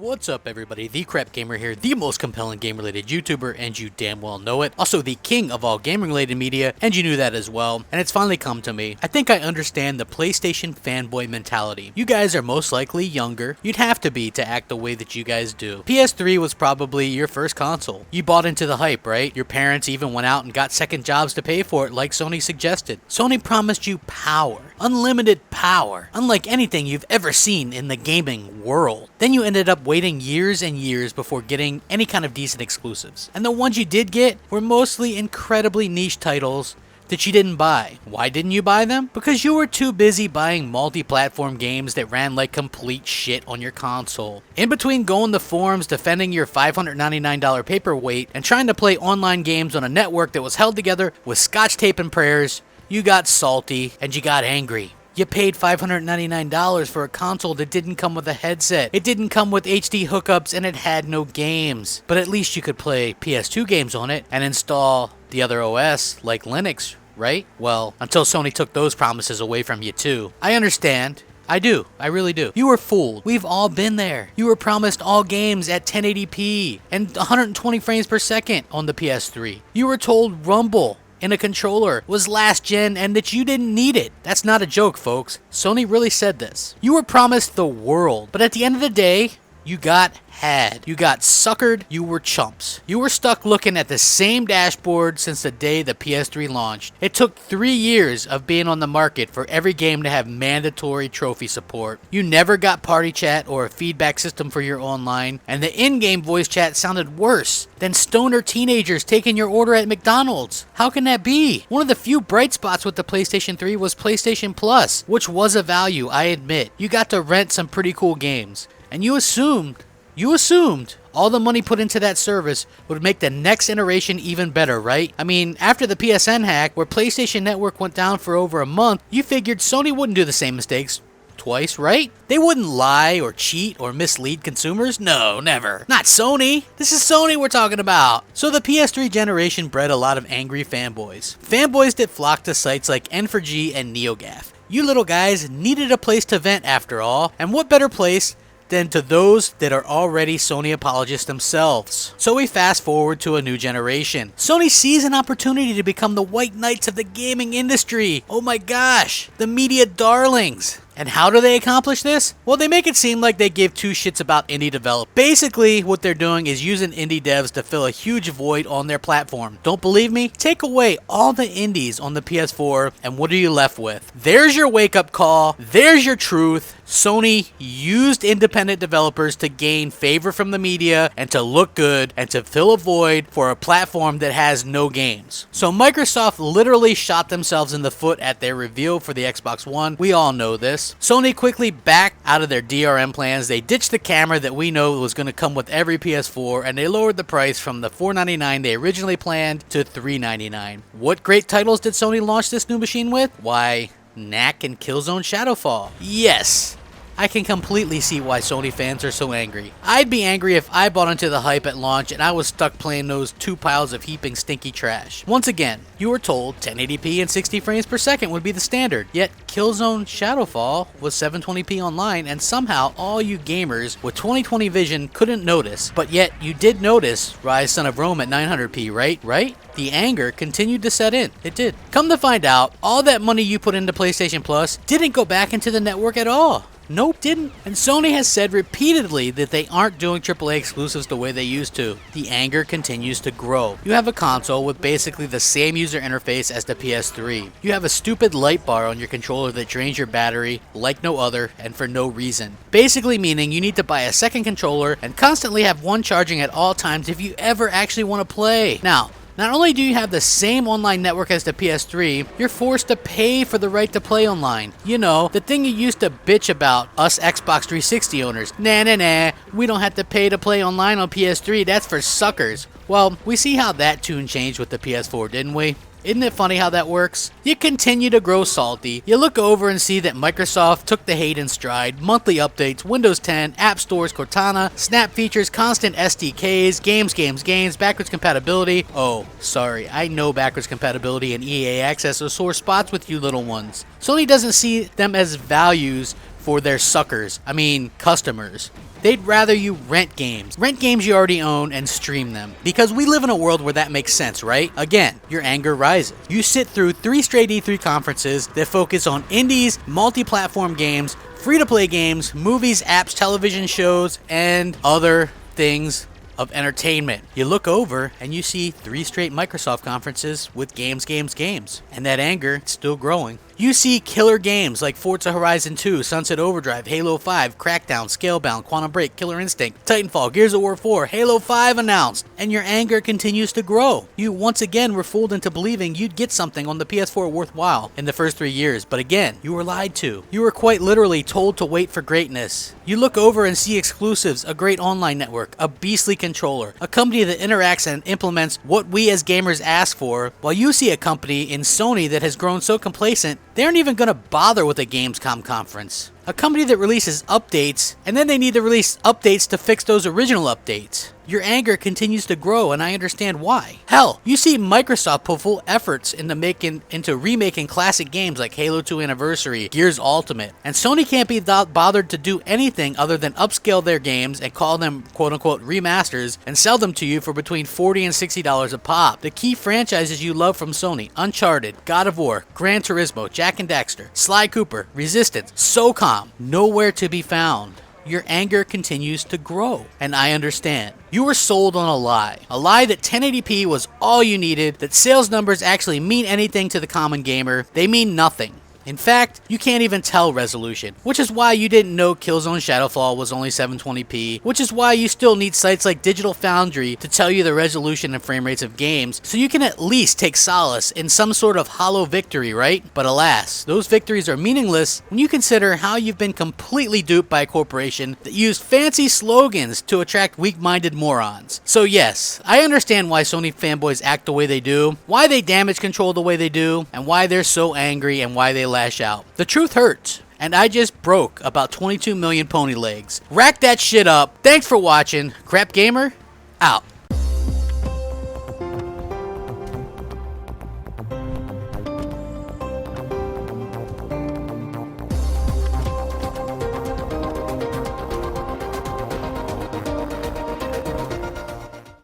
What's up everybody, the Crap Gamer here, the most compelling game-related YouTuber, and you damn well know it. Also the king of all gaming-related media, and you knew that as well. And it's finally come to me. I think I understand the PlayStation fanboy mentality. You guys are most likely younger. You'd have to be to act the way that you guys do. PS3 was probably your first console. You bought into the hype, right? Your parents even went out and got second jobs to pay for it like Sony suggested. Sony promised you power. Unlimited power. Unlike anything you've ever seen in the gaming world. Then you ended up waiting years and years before getting any kind of decent exclusives. And the ones you did get were mostly incredibly niche titles that you didn't buy. Why didn't you buy them? Because you were too busy buying multi-platform games that ran like complete shit on your console. In between going to forums defending your $599 paperweight and trying to play online games on a network that was held together with scotch tape and prayers, you got salty and you got angry. You paid $599 for a console that didn't come with a headset. It didn't come with HD hookups and it had no games. But at least you could play PS2 games on it and install the other OS like Linux, right? Well, until Sony took those promises away from you too. I understand. I do. I really do. You were fooled. We've all been there. You were promised all games at 1080p and 120 frames per second on the PS3. You were told Rumble in a controller was last gen and that you didn't need it. That's not a joke, folks. Sony really said this. You were promised the world, but at the end of the day, you got had. You got suckered. You were chumps. You were stuck looking at the same dashboard since the day the PS3 launched. It took 3 years of being on the market for every game to have mandatory trophy support. You never got party chat or a feedback system for your online, and the in-game voice chat sounded worse than stoner teenagers taking your order at McDonald's. How can that be? One of the few bright spots with the PlayStation 3 was PlayStation Plus, which was a value, I admit. You got to rent some pretty cool games, and you assumed all the money put into that service would make the next iteration even better, right? I mean, after the PSN hack, where PlayStation Network went down for over a month, you figured Sony wouldn't do the same mistakes twice, right? They wouldn't lie or cheat or mislead consumers. No, never. Not Sony. This is Sony we're talking about. So the PS3 generation bred a lot of angry fanboys. Fanboys that flocked to sites like N4G and NeoGAF. You little guys needed a place to vent after all, and what better place than to those that are already Sony apologists themselves. So we fast forward to a new generation. Sony sees an opportunity to become the white knights of the gaming industry. Oh my gosh, the media darlings. And how do they accomplish this? Well, they make it seem like they give two shits about indie development. Basically, what they're doing is using indie devs to fill a huge void on their platform. Don't believe me? Take away all the indies on the PS4, and what are you left with? There's your wake-up call. There's your truth. Sony used independent developers to gain favor from the media and to look good and to fill a void for a platform that has no games. So Microsoft literally shot themselves in the foot at their reveal for the Xbox One. We all know this. Sony quickly backed out of their DRM plans. They ditched the camera that we know was going to come with every PS4, and they lowered the price from the $499 they originally planned to $399. What great titles did Sony launch this new machine with? Why, Knack and Killzone Shadowfall. Yes, I can completely see why Sony fans are so angry. I'd be angry if I bought into the hype at launch and I was stuck playing those two piles of heaping stinky trash. Once again, you were told 1080p and 60 frames per second would be the standard, yet Killzone Shadowfall was 720p online, and somehow all you gamers with 20/20 vision couldn't notice, but yet you did notice Rise Son of Rome at 900p, right? The anger continued to set in. It did. Come to find out, all that money you put into PlayStation Plus didn't go back into the network at all. Nope, didn't. And Sony has said repeatedly that they aren't doing AAA exclusives the way they used to. The anger continues to grow. You have a console with basically the same user interface as the PS3. You have a stupid light bar on your controller that drains your battery like no other and for no reason. Basically meaning you need to buy a second controller and constantly have one charging at all times if you ever actually want to play. Now, not only do you have the same online network as the PS3, you're forced to pay for the right to play online. You know, the thing you used to bitch about, us Xbox 360 owners. Nah, we don't have to pay to play online on PS3, that's for suckers. Well, we see how that tune changed with the PS4, didn't we? Isn't it funny how that works? You continue to grow salty. You look over and see that Microsoft took the hate in stride. Monthly updates, Windows 10, app stores, Cortana, Snap features, constant SDKs, games, backwards compatibility. Oh, sorry, I know backwards compatibility and EA Access are sore spots with you little ones. Sony doesn't see them as values for their suckers, customers. They'd rather you rent games you already own, and stream them. Because we live in a world where that makes sense, right? Again, your anger rises. You sit through 3 straight E3 conferences that focus on indies, multi-platform games, free-to-play games, movies, apps, television shows, and other things of entertainment. You look over and you see 3 straight Microsoft conferences with games. And that anger, it's still growing. You see killer games like Forza Horizon 2, Sunset Overdrive, Halo 5, Crackdown, Scalebound, Quantum Break, Killer Instinct, Titanfall, Gears of War 4, Halo 5 announced, and your anger continues to grow. You once again were fooled into believing you'd get something on the PS4 worthwhile in the first 3 years, but again, you were lied to. You were quite literally told to wait for greatness. You look over and see exclusives, a great online network, a beastly controller, a company that interacts and implements what we as gamers ask for, while you see a company in Sony that has grown so complacent they aren't even going to bother with a Gamescom conference. A company that releases updates, and then they need to release updates to fix those original updates. Your anger continues to grow, and I understand why. Hell, you see Microsoft put full efforts into remaking classic games like Halo 2 Anniversary, Gears Ultimate, and Sony can't be bothered to do anything other than upscale their games and call them quote-unquote remasters and sell them to you for between $40 and $60 a pop. The key franchises you love from Sony: Uncharted, God of War, Gran Turismo, Jak and Daxter, Sly Cooper, Resistance, SOCOM, nowhere to be found. Your anger continues to grow, and I understand. You were sold on a lie that 1080p was all you needed, that sales numbers actually mean anything to the common gamer. They mean nothing. In fact, you can't even tell resolution, which is why you didn't know Killzone Shadowfall was only 720p, which is why you still need sites like Digital Foundry to tell you the resolution and frame rates of games, so you can at least take solace in some sort of hollow victory, right? But alas, those victories are meaningless when you consider how you've been completely duped by a corporation that used fancy slogans to attract weak-minded morons. So yes, I understand why Sony fanboys act the way they do, why they damage control the way they do, and why they're so angry and why they lash out. The truth hurts, and I just broke about 22 million pony legs. Rack that shit up. Thanks for watching. Crap Gamer, out.